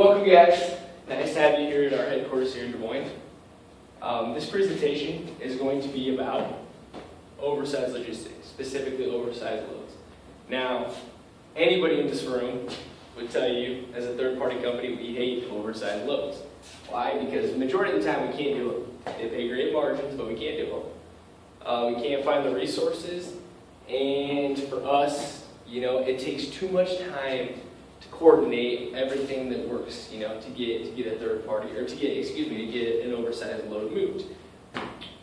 Welcome guys, nice to have you here at our headquarters here in Des Moines. This presentation is going to be about oversized logistics, specifically oversized loads. Now, anybody in this room would tell you, as a third-party company, we hate oversized loads. Why? Because the majority of the time we can't do them. They pay great margins, but we can't do them. We can't find the resources, and for us, it takes too much time to coordinate everything that works, to get a third party, or to get an oversized load moved.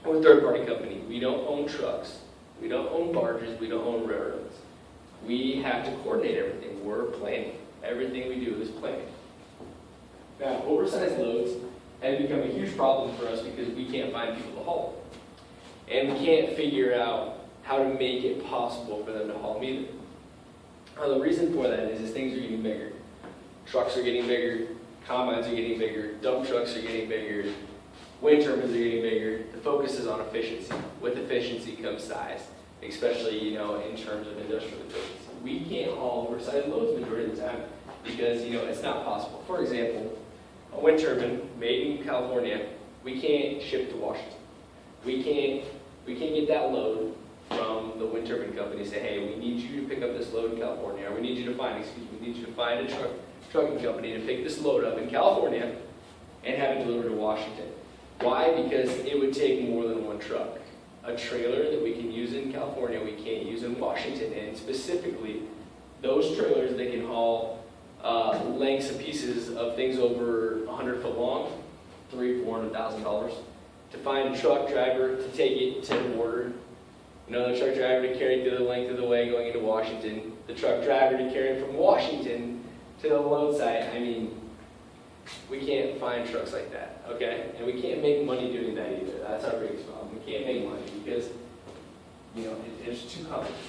We're a third party company. We don't own trucks. We don't own barges. We don't own railroads. We have to coordinate everything. We're planning. Everything we do is planning. Now, oversized loads have become a huge problem for us because we can't find people to haul. And we can't figure out how to make it possible for them to haul them either. The reason for that is things are getting bigger. Trucks are getting bigger, combines are getting bigger, dump trucks are getting bigger, wind turbines are getting bigger. The focus is on efficiency. With efficiency comes size, especially in terms of industrial efficiency. We can't haul oversized loads the majority of the time because it's not possible. For example, a wind turbine made in California, we can't ship to Washington. We can't get that load from the wind turbine company and say, hey, we need you to pick up this load in California, or we need you to find a trucking company to pick this load up in California and have it delivered to Washington. Why? Because it would take more than one truck. A trailer that we can use in California, we can't use in Washington, and specifically, those trailers that can haul lengths and pieces of things over 100 foot long, $300,000-$400,000. To find a truck driver to take it to the border, the truck driver to carry it through the length of the way going into Washington, the truck driver to carry it from Washington to the load site. We can't find trucks like that, okay? And we can't make money doing that either. That's our biggest problem. We can't make money because, it's too complicated.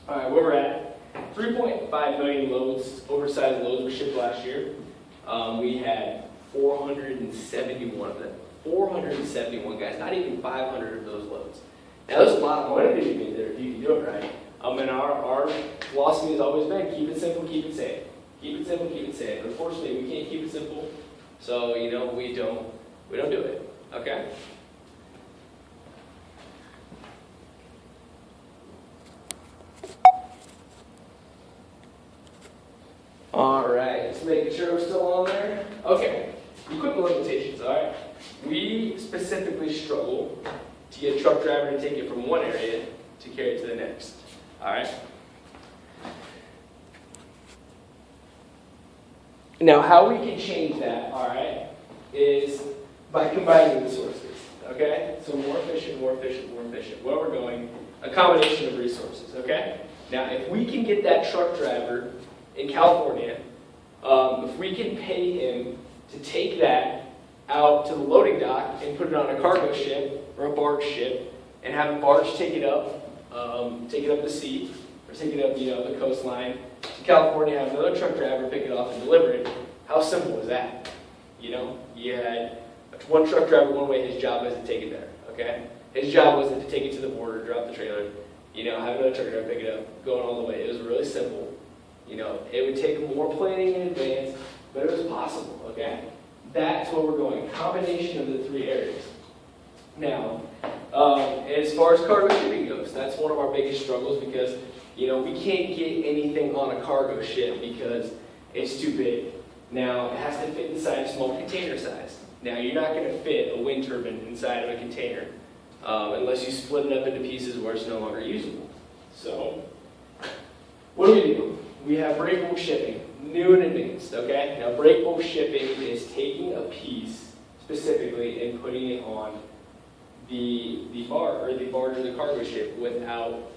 All right, where we're at, 3.5 million loads, oversized loads were shipped last year. We had 471 of them. 471 guys, not even 500 of those loads. Now, there's a lot of money to be made there if you can do it right. And our philosophy has always been, keep it simple, keep it safe. Keep it simple, keep it safe. But unfortunately, we can't keep it simple, so, we don't do it, okay? All right, just making sure we're still on there. Okay, equipment limitations, all right? We specifically struggle to get a truck driver to take it from one area to carry it to the next. All right? Now, how we can change that, all right, is by combining the sources. Okay? So more efficient, more efficient, more efficient. Where we're going, a combination of resources. Okay? Now, if we can get that truck driver in California, if we can pay him to take that out to the loading dock and put it on a cargo ship or a barge ship, and have a barge take it up the sea, or take it up the coastline to California, have another truck driver pick it off and deliver it. How simple is that? You had one truck driver one way, his job was to take it there, okay? His job wasn't to take it to the border, drop the trailer, have another truck driver pick it up, going all the way. It was really simple. It would take more planning in advance, but it was possible, okay? That's where we're going, combination of the three areas. Now, as far as cargo shipping goes, that's one of our biggest struggles because, we can't get anything on a cargo ship because it's too big. Now, it has to fit inside a small container size. Now, you're not going to fit a wind turbine inside of a container unless you split it up into pieces where it's no longer usable. So, what do? We have breakable shipping, new and advanced, okay? Now, breakable shipping is taking a piece specifically and putting it on the barge or the cargo ship without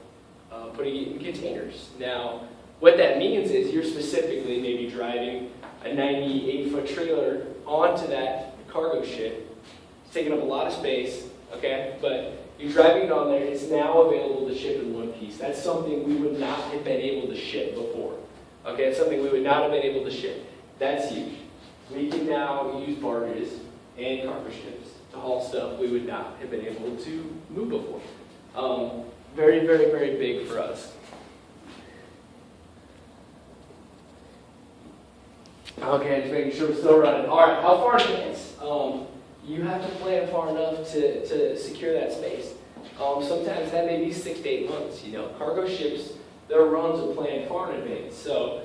putting it in containers. Now, what that means is you're specifically maybe driving a 98-foot trailer onto that cargo ship. It's taking up a lot of space, okay? But you're driving it on there. It's now available to ship in one piece. That's something we would not have been able to ship before. Okay, it's something we would not have been able to ship. That's huge. We can now use barges and cargo ships to haul stuff we would not have been able to move before. Very, very, very big for us. Okay, just making sure we're still running. All right, how far in advance? You have to plan far enough to secure that space. Sometimes that may be 6 to 8 months. Cargo ships, their runs are planned far in advance. So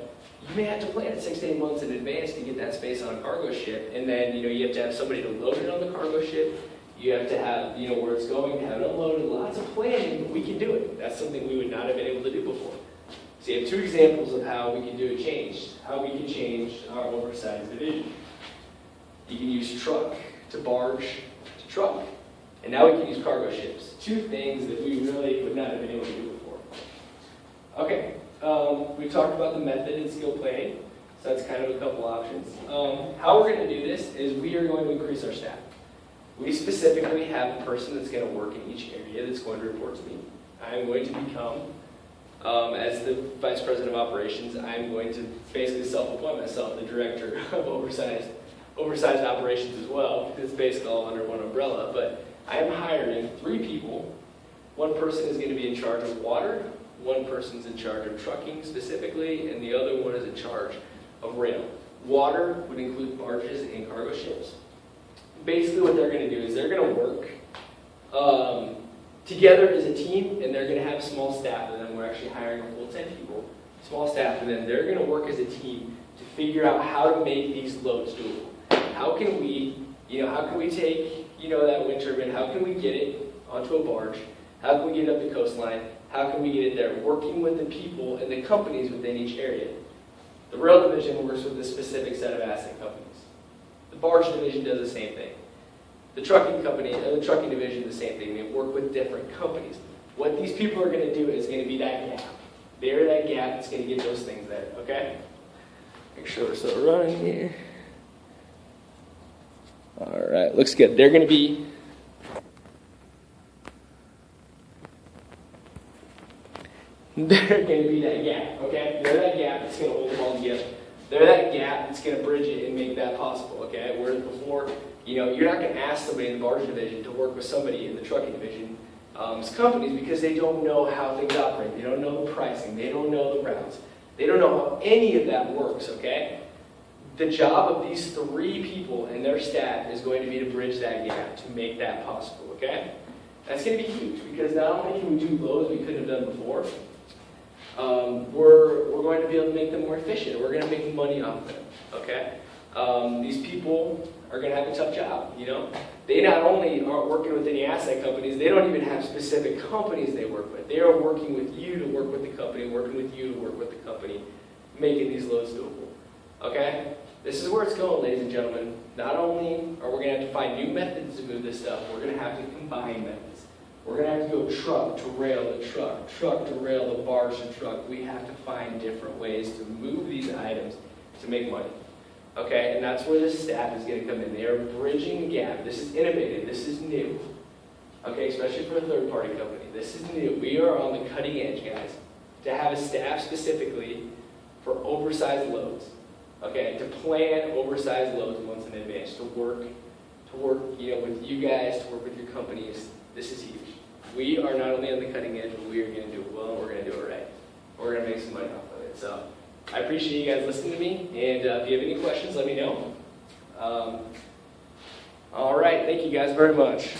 you may have to plan 6 to 8 months in advance to get that space on a cargo ship, and then you have to have somebody to load it on the cargo ship. You have to have where it's going, to have it unloaded. Lots of planning, but we can do it. That's something we would not have been able to do before. So you have 2 examples of how we can do a change, how we can change our oversized division. You can use truck to barge to truck, and now we can use cargo ships. 2 things that we really would not have been able to do before. Okay, we talked about the method and skill planning, so that's kind of a couple options. How we're going to do this is we are going to increase our staff. We specifically have a person that's going to work in each area that's going to report to me. I'm going to become, as the Vice President of Operations, I'm going to basically self-appoint myself the Director of Oversized Operations as well, because it's basically all under one umbrella. But I am hiring 3 people. 1 person is going to be in charge of water, 1 person's in charge of trucking specifically, and the other one is in charge of rail. Water would include barges and cargo ships. Basically what they're going to do is they're going to work together as a team, and they're going to have a small staff, and then we're actually hiring a full 10 people, small staff, and then they're going to work as a team to figure out how to make these loads doable. How can we take, that wind turbine, how can we get it onto a barge? How can we get it up the coastline? How can we get it there? Working with the people and the companies within each area. The rail division works with a specific set of asset companies. The barge division does the same thing. The trucking division, the same thing. They work with different companies. What these people are going to do is going to be that gap. They're that gap that's going to get those things there, okay? Make sure we're still running here. All right, looks good. They're going to be that gap, okay? They're that gap that's going to hold them all together. They're that gap that's going to bridge it and make that possible, okay? Whereas before, you're not going to ask somebody in the barge division to work with somebody in the trucking division companies because they don't know how things operate. They don't know the pricing. They don't know the routes. They don't know how any of that works, okay? The job of these 3 people and their staff is going to be to bridge that gap, to make that possible, okay? That's going to be huge because not only can we do loads we couldn't have done before, we're going to be able to make them more efficient. We're going to make money off of them, okay? These people are going to have a tough job, They not only aren't working with any asset companies, they don't even have specific companies they work with. They are working with you to work with the company, working with you to work with the company, making these loads doable, okay? This is where it's going, ladies and gentlemen. Not only are we going to have to find new methods to move this stuff, we're going to have to combine methods. We're going to have to go truck to rail to truck, truck to rail to barge to truck. We have to find different ways to move these items to make money. Okay, and that's where this staff is going to come in. They are bridging the gap. This is innovative. This is new. Okay, especially for a third-party company. This is new. We are on the cutting edge, guys. To have a staff specifically for oversized loads. Okay, to plan oversized loads months in advance, to work, with you guys, to work with your companies. This is huge. We are not only on the cutting edge, but we are going to do it well, and we're going to do it right. We're going to make some money off of it. So I appreciate you guys listening to me, and if you have any questions, let me know. All right, thank you guys very much.